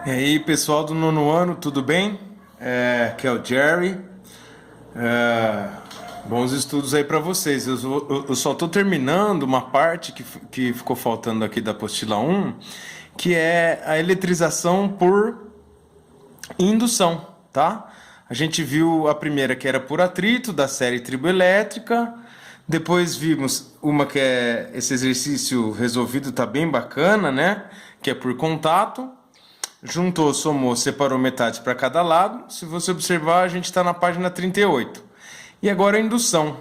E aí, pessoal do nono ano, tudo bem? Aqui é o Jerry. Bons estudos aí para vocês. Eu só estou terminando uma parte que ficou faltando aqui da apostila 1, que é a eletrização por indução, tá? A gente viu a primeira que era por atrito, da série triboelétrica. Depois vimos uma que é esse exercício resolvido, tá bem bacana, né? Que é por contato. Juntou, somou, separou metade para cada lado. Se você observar, a gente está na página 38. E agora a indução.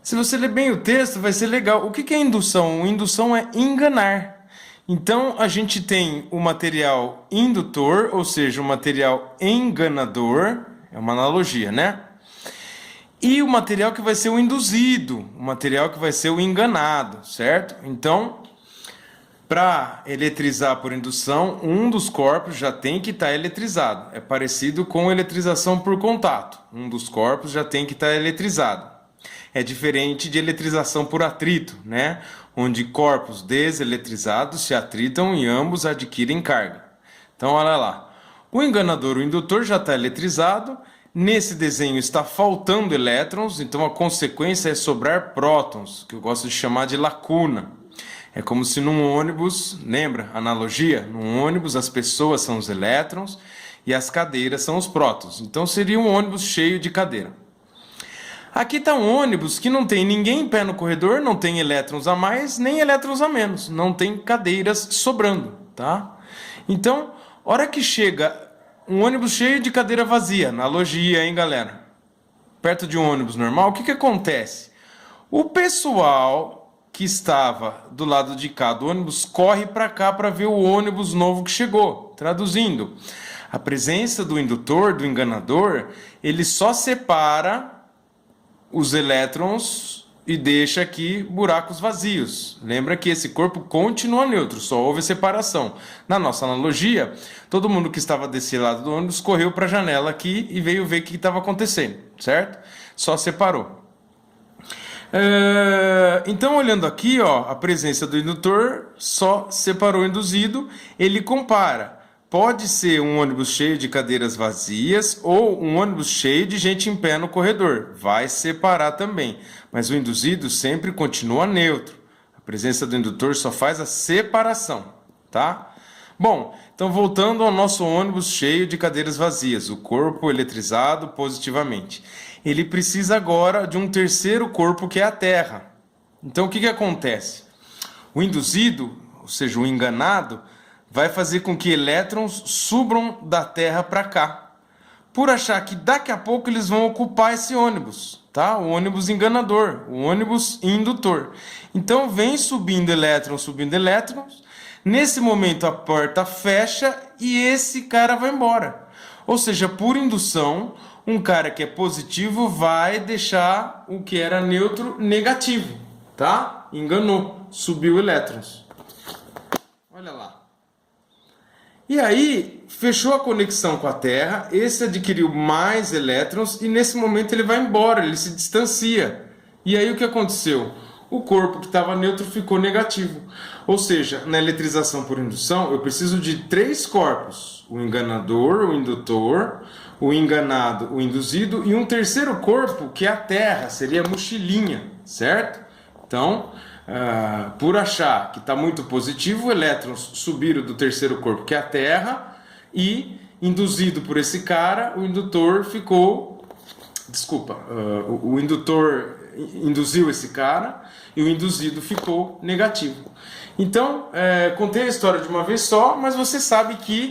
Se você ler bem o texto, vai ser legal. O que é indução? Indução é enganar. Então, a gente tem o material indutor, ou seja, o material enganador. É uma analogia, né? E o material que vai ser o induzido, o material que vai ser o enganado, certo? Então, para eletrizar por indução, um dos corpos já tem que estar eletrizado. É parecido com eletrização por contato. Um dos corpos já tem que estar eletrizado. É diferente de eletrização por atrito, né? Onde corpos deseletrizados se atritam e ambos adquirem carga. Então, olha lá. O enganador, o indutor, já está eletrizado. Nesse desenho está faltando elétrons, então a consequência é sobrar prótons, que eu gosto de chamar de lacuna. É como se num ônibus, lembra? Analogia? Num ônibus as pessoas são os elétrons e as cadeiras são os prótons. Então seria um ônibus cheio de cadeira. Aqui está um ônibus que não tem ninguém em pé no corredor, não tem elétrons a mais nem elétrons a menos, não tem cadeiras sobrando, tá? Então, hora que chega um ônibus cheio de cadeira vazia, analogia, hein, galera? Perto de um ônibus normal, o que acontece? O pessoal que estava do lado de cá do ônibus corre para cá para ver o ônibus novo que chegou. Traduzindo, a presença do indutor, do enganador, ele só separa os elétrons e deixa aqui buracos vazios. Lembra que esse corpo continua neutro, só houve separação. Na nossa analogia, todo mundo que estava desse lado do ônibus correu para a janela aqui e veio ver o que estava acontecendo, certo? Só separou. Então, olhando aqui, ó, a presença do indutor só separou o induzido. Ele compara. Pode ser um ônibus cheio de cadeiras vazias ou um ônibus cheio de gente em pé no corredor. Vai separar também. Mas o induzido sempre continua neutro. A presença do indutor só faz a separação, tá? Bom, então voltando ao nosso ônibus cheio de cadeiras vazias, o corpo eletrizado positivamente. Ele precisa agora de um terceiro corpo que é a Terra. Então o que acontece? O induzido, ou seja, o enganado, vai fazer com que elétrons subam da Terra para cá, por achar que daqui a pouco eles vão ocupar esse ônibus, tá? O ônibus enganador, o ônibus indutor. Então vem subindo elétrons. Nesse momento a porta fecha e esse cara vai embora. Ou seja, por indução, um cara que é positivo vai deixar o que era neutro negativo, tá? Enganou, subiu elétrons. Olha lá. E aí, fechou a conexão com a Terra, esse adquiriu mais elétrons e nesse momento ele vai embora, ele se distancia. E aí o que aconteceu? O corpo que estava neutro ficou negativo. Ou seja, na eletrização por indução, eu preciso de 3 corpos. O enganador, o indutor, o enganado, o induzido e um terceiro corpo, que é a Terra, seria a mochilinha, certo? Então, por achar que está muito positivo, elétrons subiram do terceiro corpo, que é a Terra, e induzido por esse cara, o indutor ficou... Desculpa, o indutor induziu esse cara e o induzido ficou negativo. Então, contei a história de uma vez só, mas você sabe que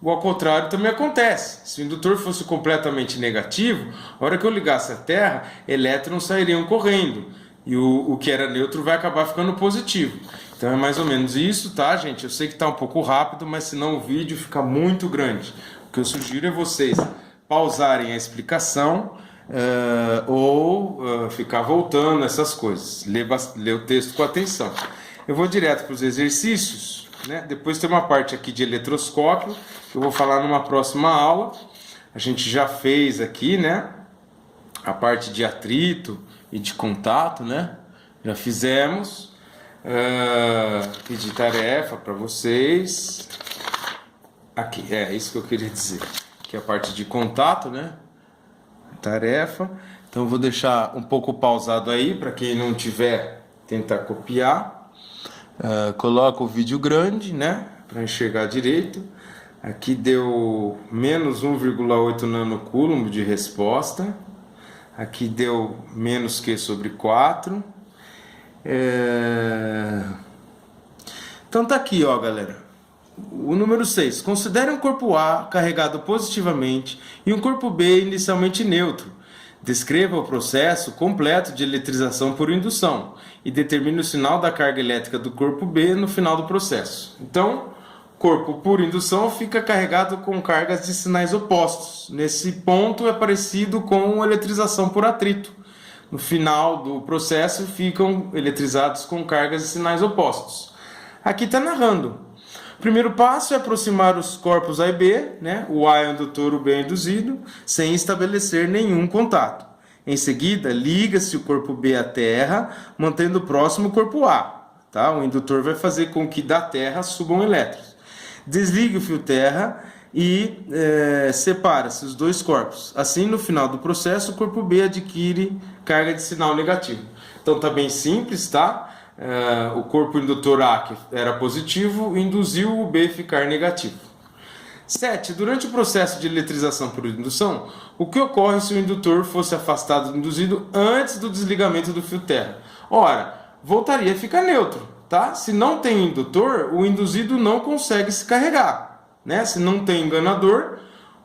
o ao contrário também acontece. Se o indutor fosse completamente negativo, a hora que eu ligasse a Terra, elétrons sairiam correndo. E o que era neutro vai acabar ficando positivo. Então é mais ou menos isso, tá, gente? Eu sei que está um pouco rápido, mas senão o vídeo fica muito grande. O que eu sugiro é vocês pausarem a explicação ou ficar voltando essas coisas. Ler o texto com atenção. Eu vou direto para os exercícios, né? Depois tem uma parte aqui de eletroscópio, que eu vou falar numa próxima aula. A gente já fez aqui, né? A parte de atrito e de contato, né? Já fizemos. Pedi tarefa para vocês. Aqui, é isso que eu queria dizer. Aqui é a parte de contato, né? Tarefa. Então eu vou deixar um pouco pausado aí para quem não tiver tentar copiar. Coloca o vídeo grande, né? Para enxergar direito. Aqui deu menos 1,8 nanocoulomb de resposta. Aqui deu menos Q sobre 4. Então tá aqui, ó, galera. O número 6. Considere um corpo A carregado positivamente e um corpo B inicialmente neutro. Descreva o processo completo de eletrização por indução e determine o sinal da carga elétrica do corpo B no final do processo. Então, corpo por indução fica carregado com cargas de sinais opostos. Nesse ponto é parecido com eletrização por atrito. No final do processo ficam eletrizados com cargas de sinais opostos. Aqui está narrando. O primeiro passo é aproximar os corpos A e B, né? O A é o indutor, o B é o induzido, sem estabelecer nenhum contato. Em seguida, liga-se o corpo B à terra, mantendo próximo o corpo A. Tá? O indutor vai fazer com que da terra subam elétrons. Desligue o fio terra e separa-se os dois corpos. Assim, no final do processo, o corpo B adquire carga de sinal negativo. Então está bem simples, tá? O corpo indutor A, que era positivo, induziu o B ficar negativo. 7. Durante o processo de eletrização por indução, o que ocorre se o indutor fosse afastado do induzido antes do desligamento do fio terra? Ora, voltaria a ficar neutro, tá? Se não tem indutor, o induzido não consegue se carregar, né? Se não tem enganador,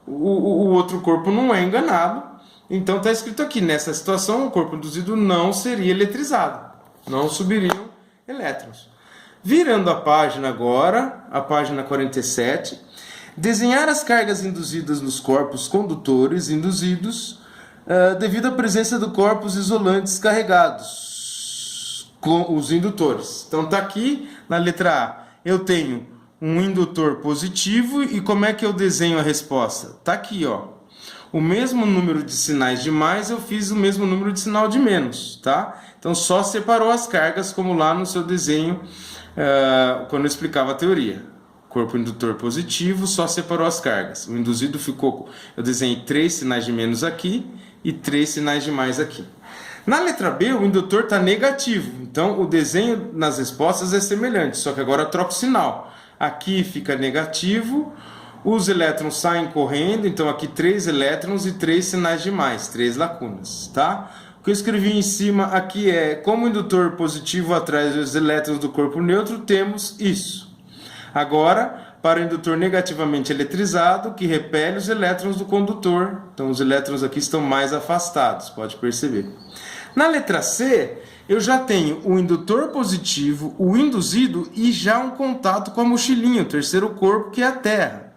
o outro corpo não é enganado. Então está escrito aqui, nessa situação, o corpo induzido não seria eletrizado. Não subiriam elétrons. Virando a página agora, a página 47, desenhar as cargas induzidas nos corpos condutores induzidos devido à presença de corpos isolantes carregados com os indutores. Então está aqui na letra A, eu tenho um indutor positivo e como é que eu desenho a resposta? Está aqui, ó. O mesmo número de sinais de mais, eu fiz o mesmo número de sinal de menos, tá? Então, só separou as cargas, como lá no seu desenho, quando eu explicava a teoria. Corpo indutor positivo, só separou as cargas. O induzido ficou... Eu desenhei 3 sinais de menos aqui e 3 sinais de mais aqui. Na letra B, o indutor está negativo. Então, o desenho nas respostas é semelhante, só que agora eu troco o sinal. Aqui fica negativo... Os elétrons saem correndo, então aqui 3 elétrons e 3 sinais de mais, 3 lacunas, tá? O que eu escrevi em cima aqui é, como o indutor positivo atrai os elétrons do corpo neutro, temos isso. Agora, para o indutor negativamente eletrizado, que repele os elétrons do condutor, então os elétrons aqui estão mais afastados, pode perceber. Na letra C, eu já tenho o indutor positivo, o induzido e já um contato com a mochilinha, o terceiro corpo, que é a Terra.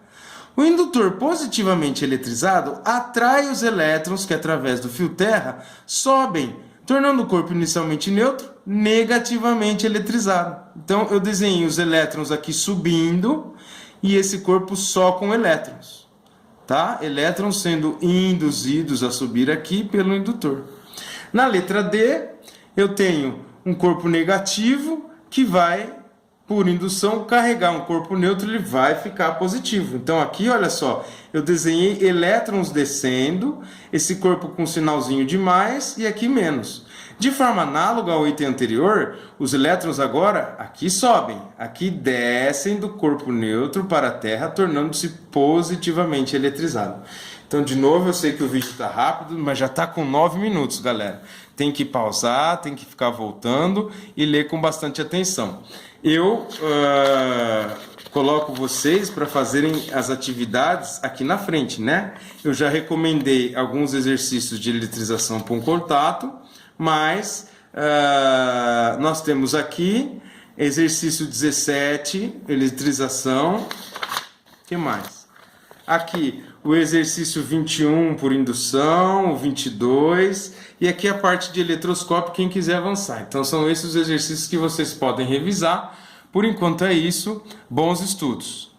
O indutor positivamente eletrizado atrai os elétrons que, através do fio terra, sobem, tornando o corpo inicialmente neutro, negativamente eletrizado. Então, eu desenhei os elétrons aqui subindo e esse corpo só com elétrons. Tá? Elétrons sendo induzidos a subir aqui pelo indutor. Na letra D, eu tenho um corpo negativo que vai... por indução, carregar um corpo neutro, ele vai ficar positivo. Então aqui, olha só, eu desenhei elétrons descendo, esse corpo com sinalzinho de mais e aqui menos. De forma análoga ao item anterior, os elétrons agora aqui sobem, aqui descem do corpo neutro para a Terra, tornando-se positivamente eletrizado. Então, de novo, eu sei que o vídeo está rápido, mas já está com 9 minutos, galera. Tem que pausar, tem que ficar voltando e ler com bastante atenção. Eu coloco vocês para fazerem as atividades aqui na frente, né? Eu já recomendei alguns exercícios de eletrização por contato, mas nós temos aqui exercício 17, eletrização. O que mais? Aqui o exercício 21 por indução, o 22, e aqui a parte de eletroscópio, quem quiser avançar. Então são esses os exercícios que vocês podem revisar. Por enquanto é isso, bons estudos.